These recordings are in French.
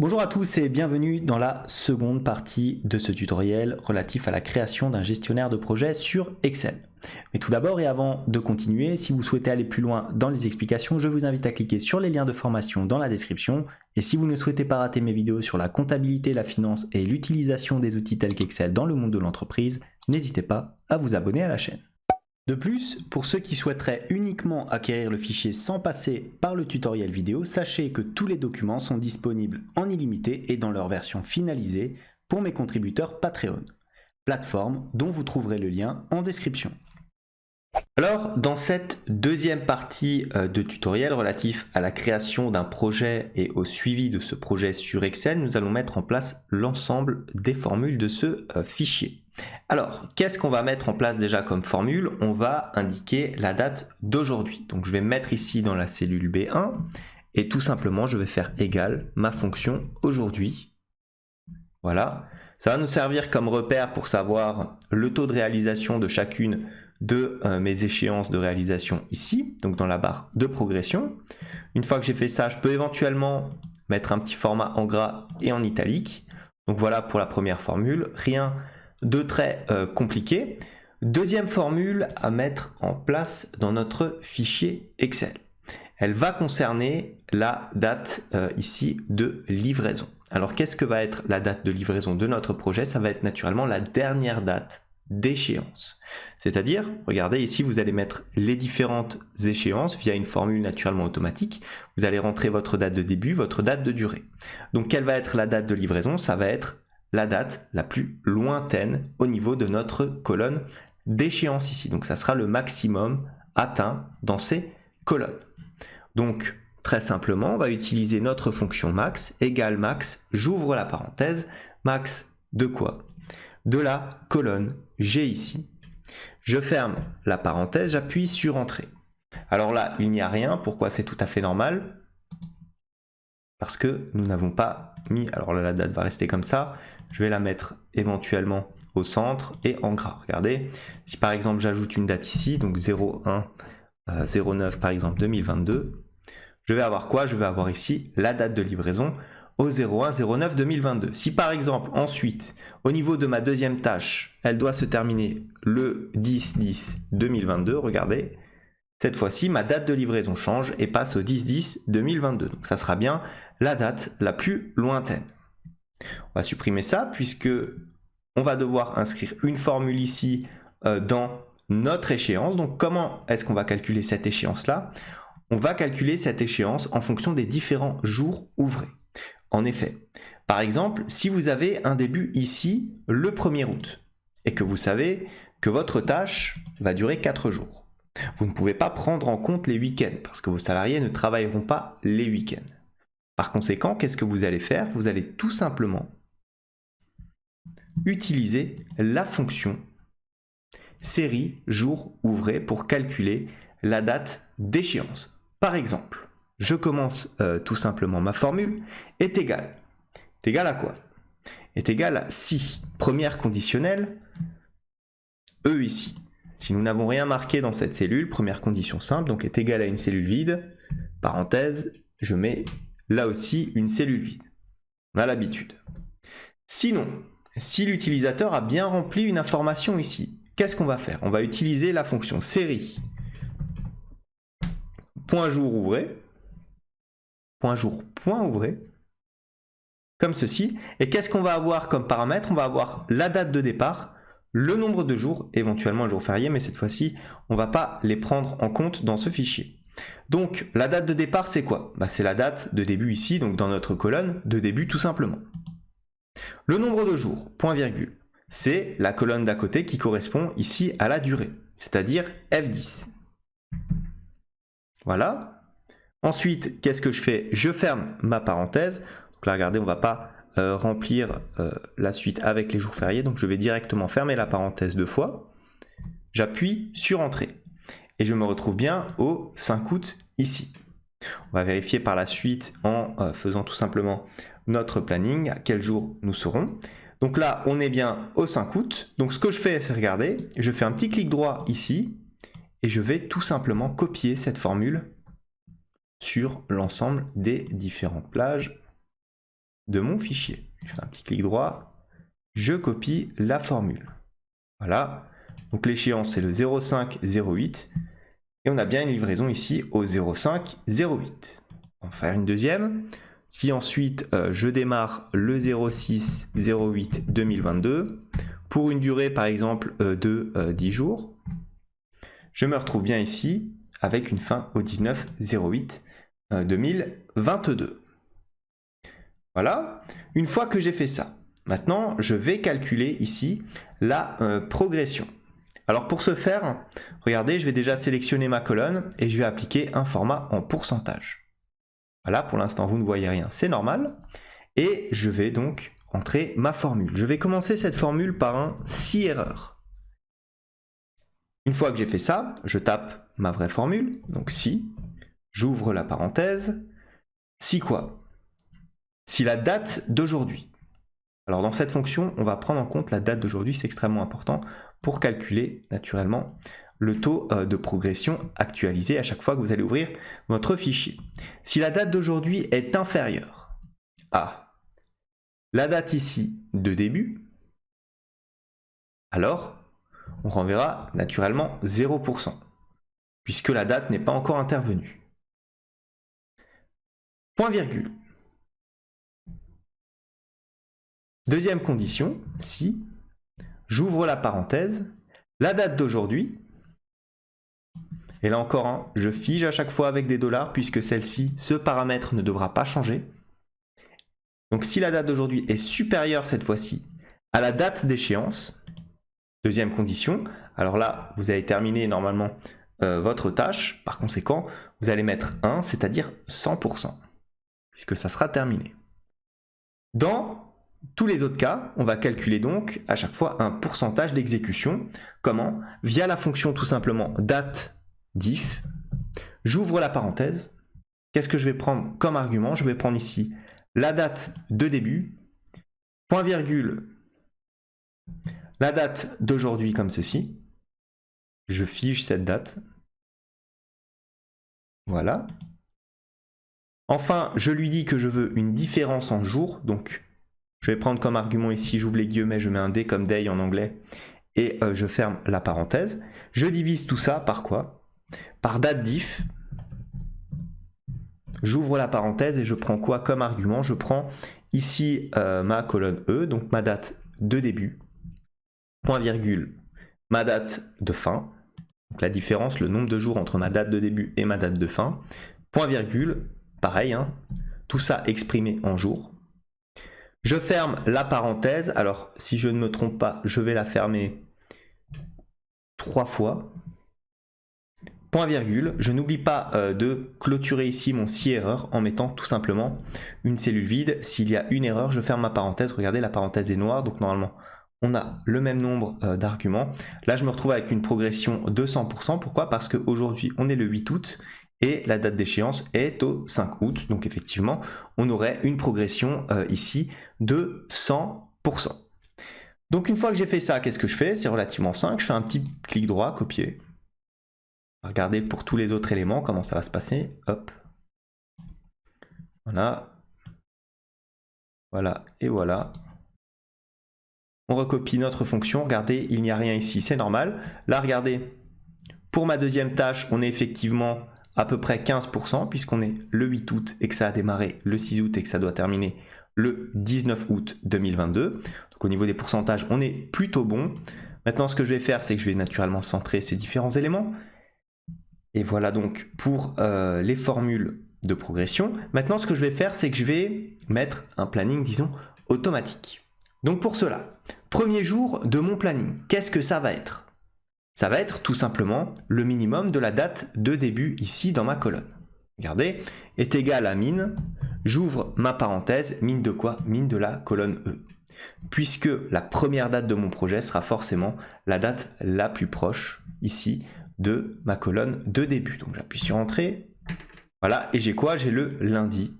Bonjour à tous et bienvenue dans la seconde partie de ce tutoriel relatif à la création d'un gestionnaire de projet sur Excel. Mais tout d'abord et avant de continuer, si vous souhaitez aller plus loin dans les explications, je vous invite à cliquer sur les liens de formation dans la description. Et si vous ne souhaitez pas rater mes vidéos sur la comptabilité, la finance et l'utilisation des outils tels qu'Excel dans le monde de l'entreprise, n'hésitez pas à vous abonner à la chaîne. De plus, pour ceux qui souhaiteraient uniquement acquérir le fichier sans passer par le tutoriel vidéo, sachez que tous les documents sont disponibles en illimité et dans leur version finalisée pour mes contributeurs Patreon, plateforme dont vous trouverez le lien en description. Alors, dans cette deuxième partie de tutoriel relatif à la création d'un projet et au suivi de ce projet sur Excel, nous allons mettre en place l'ensemble des formules de ce fichier. Alors, qu'est-ce qu'on va mettre en place déjà comme formule? On va indiquer la date d'aujourd'hui. Donc, je vais mettre ici dans la cellule B1 et tout simplement, je vais faire égal ma fonction aujourd'hui. Voilà. Ça va nous servir comme repère pour savoir le taux de réalisation de chacune de mes échéances de réalisation ici, donc dans la barre de progression. Une fois que j'ai fait ça, je peux éventuellement mettre un petit format en gras et en italique. Donc voilà pour la première formule, rien de très compliqué. Deuxième formule à mettre en place dans notre fichier Excel. Elle va concerner la date ici de livraison. Alors qu'est-ce que va être la date de livraison de notre projet? Ça va être naturellement la dernière date d'échéance. C'est-à-dire, regardez ici, vous allez mettre les différentes échéances via une formule naturellement automatique. Vous allez rentrer votre date de début, votre date de durée. Donc quelle va être la date de livraison? Ça va être la date la plus lointaine au niveau de notre colonne d'échéance ici. Donc ça sera le maximum atteint dans ces colonnes. Donc très simplement, on va utiliser notre fonction max égale max, j'ouvre la parenthèse, max de quoi? De la colonne G ici. Je ferme la parenthèse, j'appuie sur Entrée. Alors là, il n'y a rien. Pourquoi? C'est tout à fait normal. Parce que nous n'avons pas mis... Alors là, la date va rester comme ça. Je vais la mettre éventuellement au centre et en gras. Regardez, si par exemple j'ajoute une date ici, donc 01/09 par exemple 2022, je vais avoir quoi? Je vais avoir ici la date de livraison au 01/09/2022. Si par exemple ensuite, au niveau de ma deuxième tâche, elle doit se terminer le 10/10/2022, regardez, cette fois-ci ma date de livraison change et passe au 10/10/2022. Donc ça sera bien la date la plus lointaine. On va supprimer ça puisque on va devoir inscrire une formule ici dans notre échéance. Donc comment est-ce qu'on va calculer cette échéance-là? On va calculer cette échéance en fonction des différents jours ouvrés. En effet, par exemple, si vous avez un début ici le 1er août et que vous savez que votre tâche va durer 4 jours, vous ne pouvez pas prendre en compte les week-ends parce que vos salariés ne travailleront pas les week-ends. Par conséquent, qu'est-ce que vous allez faire? Vous allez tout simplement utiliser la fonction série jours ouvrés pour calculer la date d'échéance. Par exemple, je commence tout simplement ma formule est égale à quoi? Est égale à si, première conditionnelle, E ici. Si nous n'avons rien marqué dans cette cellule, première condition simple, donc est égale à une cellule vide, parenthèse, je mets là aussi une cellule vide. On a l'habitude. Sinon, si l'utilisateur a bien rempli une information ici, qu'est-ce qu'on va faire? On va utiliser la fonction série point jour ouvré, point jour point ouvré, comme ceci. Et qu'est-ce qu'on va avoir comme paramètre? On va avoir la date de départ, le nombre de jours, éventuellement un jour férié, mais cette fois-ci, on ne va pas les prendre en compte dans ce fichier. Donc, la date de départ, c'est quoi? C'est la date de début ici, donc dans notre colonne de début tout simplement. Le nombre de jours, point virgule, c'est la colonne d'à côté qui correspond ici à la durée, c'est-à-dire F10. Voilà. Ensuite, qu'est-ce que je fais? Je ferme ma parenthèse. Donc là, regardez, on ne va pas remplir la suite avec les jours fériés. Donc, je vais directement fermer la parenthèse 2 fois. J'appuie sur Entrée. Et je me retrouve bien au 5 août ici. On va vérifier par la suite en faisant tout simplement notre planning, à quel jour nous serons. Donc là, on est bien au 5 août. Donc, ce que je fais, c'est regarder. Je fais un petit clic droit ici. Et je vais tout simplement copier cette formule sur l'ensemble des différentes plages de mon fichier. Je fais un petit clic droit, je copie la formule. Voilà, donc l'échéance c'est le 0508 et on a bien une livraison ici au 0508. On va faire une deuxième. Si ensuite je démarre le 0608 2022 pour une durée par exemple de 10 jours, je me retrouve bien ici avec une fin au 1908 2022. Voilà, une fois que j'ai fait ça, maintenant je vais calculer ici la progression. Alors pour ce faire, regardez, je vais déjà sélectionner ma colonne et je vais appliquer un format en pourcentage. Voilà, pour l'instant vous ne voyez rien, c'est normal. Et je vais donc entrer ma formule. Je vais commencer cette formule par un si erreur. Une fois que j'ai fait ça, je tape ma vraie formule, donc si, j'ouvre la parenthèse, si quoi? Si la date d'aujourd'hui. Alors dans cette fonction, on va prendre en compte la date d'aujourd'hui, c'est extrêmement important pour calculer naturellement le taux de progression actualisé à chaque fois que vous allez ouvrir votre fichier. Si la date d'aujourd'hui est inférieure à la date ici de début, alors on renverra naturellement 0%, puisque la date n'est pas encore intervenue. Point virgule. Deuxième condition, si j'ouvre la parenthèse, la date d'aujourd'hui, et là encore, je fige à chaque fois avec des dollars, puisque celle-ci, ce paramètre ne devra pas changer. Donc si la date d'aujourd'hui est supérieure cette fois-ci à la date d'échéance, deuxième condition, alors là, vous avez terminé normalement votre tâche, par conséquent, vous allez mettre 1, c'est-à-dire 100%, puisque ça sera terminé. Dans tous les autres cas, on va calculer donc à chaque fois un pourcentage d'exécution. Comment? Via la fonction tout simplement date diff. J'ouvre la parenthèse. Qu'est-ce que je vais prendre comme argument? Je vais prendre ici la date de début, point virgule, la date d'aujourd'hui comme ceci. Je fige cette date. Voilà. Enfin, je lui dis que je veux une différence en jours, donc je vais prendre comme argument ici, j'ouvre les guillemets, je mets un D comme day en anglais, et je ferme la parenthèse. Je divise tout ça par quoi? Par date diff. J'ouvre la parenthèse et je prends quoi comme argument? Je prends ici ma colonne E, donc ma date de début, point virgule, ma date de fin, donc la différence, le nombre de jours entre ma date de début et ma date de fin, point virgule, pareil, hein, tout ça exprimé en jours. Je ferme la parenthèse, alors si je ne me trompe pas, je vais la fermer 3 fois. Point virgule, je n'oublie pas de clôturer ici mon si erreur en mettant tout simplement une cellule vide. S'il y a une erreur, je ferme ma parenthèse. Regardez, la parenthèse est noire, donc normalement on a le même nombre d'arguments. Là, je me retrouve avec une progression de 100%. Pourquoi? Parce qu'aujourd'hui, on est le 8 août et la date d'échéance est au 5 août. Donc effectivement, on aurait une progression ici de 100%. Donc une fois que j'ai fait ça, qu'est-ce que je fais? C'est relativement simple. Je fais un petit clic droit, copier. Regardez pour tous les autres éléments comment ça va se passer. Hop. Voilà. Voilà et voilà. On recopie notre fonction. Regardez, il n'y a rien ici, c'est normal. Là, regardez, pour ma deuxième tâche, on est effectivement à peu près 15%, puisqu'on est le 8 août et que ça a démarré le 6 août et que ça doit terminer le 19 août 2022. Donc au niveau des pourcentages, on est plutôt bon. Maintenant, ce que je vais faire, c'est que je vais naturellement centrer ces différents éléments. Et voilà donc pour les formules de progression. Maintenant, ce que je vais faire, c'est que je vais mettre un planning, disons, automatique. Donc pour cela, premier jour de mon planning, qu'est-ce que ça va être? Ça va être tout simplement le minimum de la date de début ici dans ma colonne. Regardez, est égal à min, j'ouvre ma parenthèse, min de quoi? Min de la colonne E. Puisque la première date de mon projet sera forcément la date la plus proche ici de ma colonne de début. Donc j'appuie sur Entrée. Voilà, et j'ai quoi? J'ai le lundi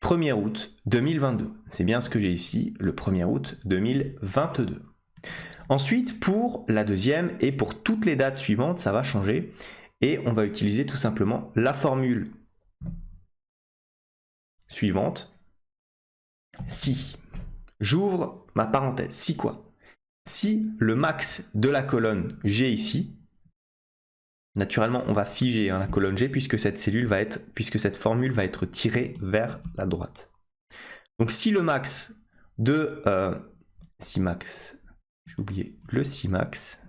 1er août 2022. C'est bien ce que j'ai ici, le 1er août 2022. Ensuite, pour la deuxième et pour toutes les dates suivantes, ça va changer. Et on va utiliser tout simplement la formule suivante. si, j'ouvre ma parenthèse, si quoi? Si le max de la colonne G ici, naturellement on va figer la colonne G puisque cette formule va être tirée vers la droite. Donc si le max de si max, j'ai oublié le si max,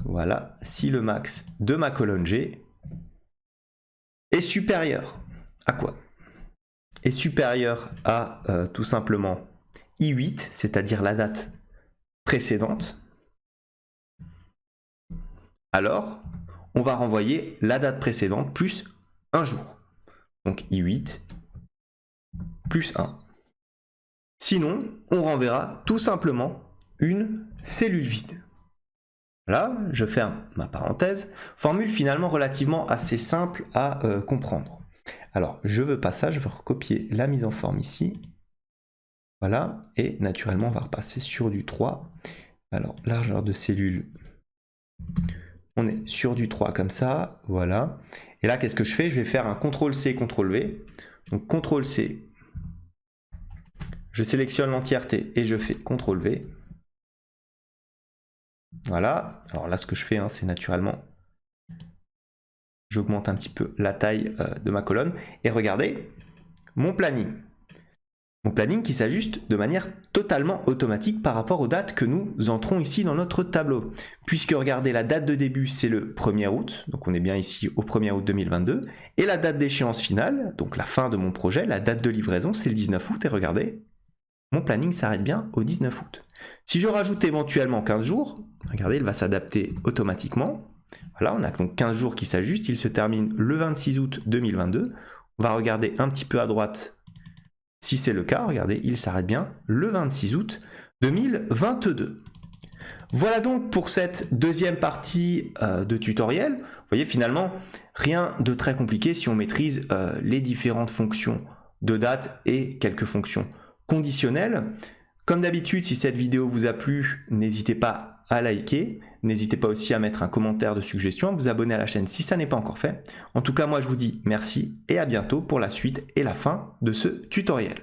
voilà, si le max de ma colonne G est supérieur à quoi? Est supérieur à tout simplement I8, c'est-à-dire la date précédente, alors on va renvoyer la date précédente plus un jour. Donc I8 plus 1. Sinon, on renverra tout simplement une cellule vide. Là, je ferme ma parenthèse. Formule finalement relativement assez simple à comprendre. Alors, je veux pas ça, je veux recopier la mise en forme ici. Voilà, et naturellement, on va repasser sur du 3. Alors, largeur de cellule, on est sur du 3 comme ça, voilà. Et là, qu'est-ce que je fais? Je vais faire un CTRL-C, CTRL-V. Donc, CTRL-C, je sélectionne l'entièreté et je fais CTRL-V. Voilà, alors là, ce que je fais, c'est naturellement, j'augmente un petit peu la taille de ma colonne. Et regardez, mon planning. Mon planning qui s'ajuste de manière totalement automatique par rapport aux dates que nous entrons ici dans notre tableau. Puisque regardez, la date de début, c'est le 1er août, donc on est bien ici au 1er août 2022. Et la date d'échéance finale, donc la fin de mon projet, la date de livraison, c'est le 19 août. Et regardez, mon planning s'arrête bien au 19 août. Si je rajoute éventuellement 15 jours, regardez, il va s'adapter automatiquement. Voilà, on a donc 15 jours qui s'ajustent, il se termine le 26 août 2022. On va regarder un petit peu à droite si c'est le cas. Regardez, il s'arrête bien le 26 août 2022. Voilà donc pour cette deuxième partie de tutoriel. Vous voyez, finalement, rien de très compliqué si on maîtrise les différentes fonctions de date et quelques fonctions conditionnelles. Comme d'habitude, si cette vidéo vous a plu, n'hésitez pas à liker. N'hésitez pas aussi à mettre un commentaire de suggestion, à vous abonner à la chaîne si ça n'est pas encore fait. En tout cas, moi je vous dis merci et à bientôt pour la suite et la fin de ce tutoriel.